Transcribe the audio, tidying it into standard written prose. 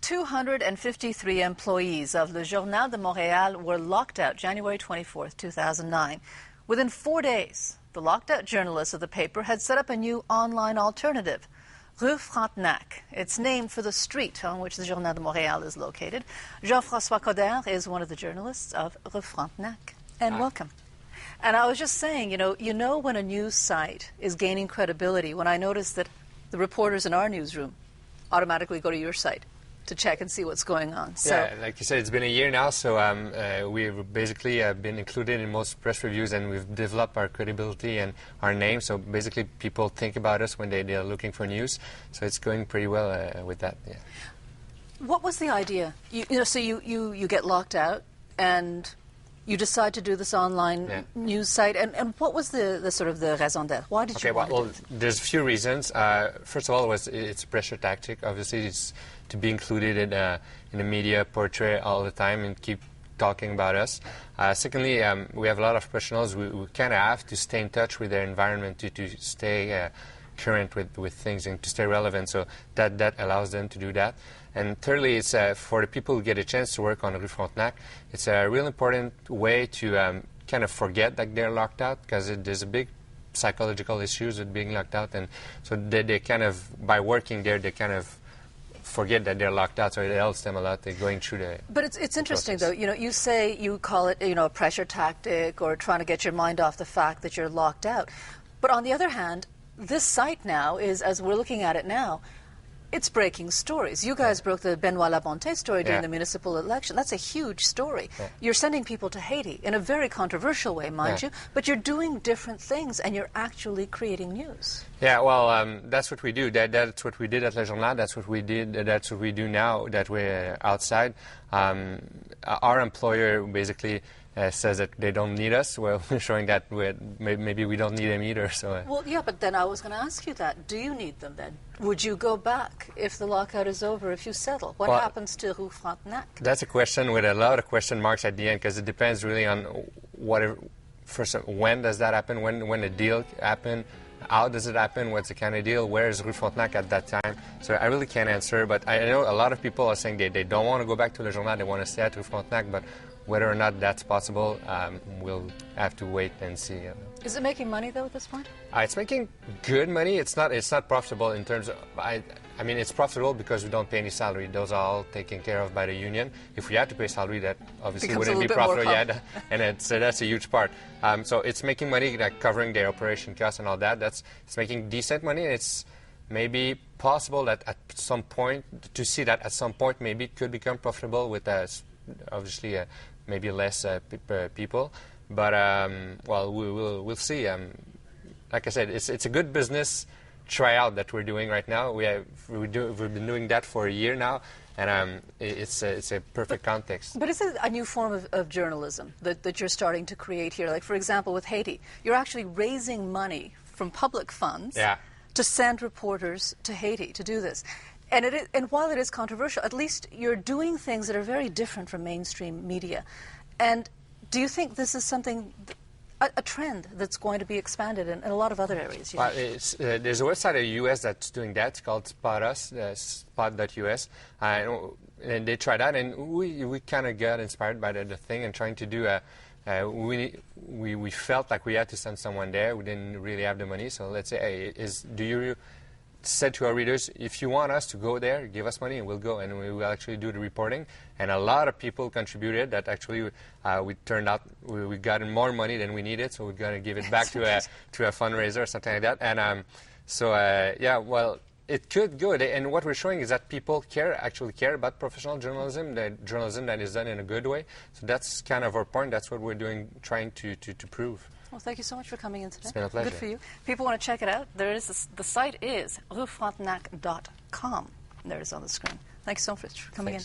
253 employees of Le Journal de Montréal were locked out January 24th, 2009. Within 4 days, the locked-out journalists of the paper had set up a new online alternative, RueFrontenac. It's named for the street on which the Journal de Montréal is located. Jean-François Coder is one of the journalists of RueFrontenac. And welcome. And I was just saying, you know when a news site is gaining credibility, when I notice that the reporters in our newsroom automatically go to your site to check and see what's going on. So, yeah, like you said, it's been a year now, so we've basically been included in most press reviews, and we've developed our credibility and our name. So basically, people think about us when they're looking for news. So it's going pretty well with that. Yeah. What was the idea? So you get locked out, and you decide to do this online news site, and what was the sort of the raison d'être? Why did you want to do it? There's a few reasons. First of all, it's a pressure tactic. Obviously, it's to be included in the media portrait all the time and keep talking about us. Secondly, we have a lot of professionals. We kind of have to stay in touch with their environment to stay current with things and to stay relevant. So that allows them to do that. And thirdly, it's for the people who get a chance to work on RueFrontenac, it's a real important way to kind of forget that they're locked out, because there's a big psychological issues with being locked out, and so they kind of, by working there, they kind of forget that they're locked out, so it helps them a lot. They're going through the But it's interesting, though. You say you call it, a pressure tactic or trying to get your mind off the fact that you're locked out. But on the other hand, this site now is, as we're looking at it now, it's breaking stories. You guys broke the Benoit Labonté story during the municipal election. That's a huge story. You're sending people to Haiti in a very controversial way, mind you, but you're doing different things and you're actually creating news. Yeah, well, that's what we do. That's what we did at Le Journal. That's what we did. That's what we do now that we're outside. Our employer basically says that they don't need us. Well, we're showing that maybe we don't need them either. So. Well, yeah, but then I was going to ask you that. Do you need them then? Would you go back if the lockout is over, if you settle? What happens to RueFrontenac? That's a question with a lot of question marks at the end, because it depends really on when does that happen, when the deal happen, how does it happen, what's the kind of deal, where is RueFrontenac at that time? So I really can't answer, but I know a lot of people are saying they don't want to go back to Le Journal, they want to stay at RueFrontenac, but whether or not that's possible, we'll have to wait and see. Is it making money, though, at this point? It's making good money. It's not profitable in terms of... I mean, it's profitable because we don't pay any salary. Those are all taken care of by the union. If we had to pay salary, that obviously wouldn't be profitable yet. And that's a huge part. So it's making money, like covering their operation costs and all that. It's making decent money. It's maybe possible that at some point, to see that at some point, maybe it could become profitable with obviously maybe less people. But well, we'll see. Like I said, it's a good business tryout that we're doing right now. We've been doing that for a year now, and it's a perfect context. But is it a new form of journalism that you're starting to create here? Like, for example, with Haiti, you're actually raising money from public funds to send reporters to Haiti to do this. And while it is controversial, at least you're doing things that are very different from mainstream media. And do you think this is something, a trend that's going to be expanded in a lot of other areas? Well, there's a website in the U.S. that's doing that. It's called Spot.us, spot.us. And they tried that, and we kind of got inspired by the thing and trying to do we felt like we had to send someone there. We didn't really have the money, so let's say, hey, said to our readers, if you want us to go there, give us money and we'll go, and we will actually do the reporting. And a lot of people contributed that actually we turned out we got more money than we needed, so we're going to give it back to a fundraiser or something like that. And yeah, well, it could go. And what we're showing is that people actually care about professional journalism, the journalism that is done in a good way. So that's kind of our point. That's what we're doing, trying to prove. Well, thank you so much for coming in today. It's been a pleasure. Good for you. People want to check it out. The site is RueFrontenac.com. There it is on the screen. Thank you so much for coming in.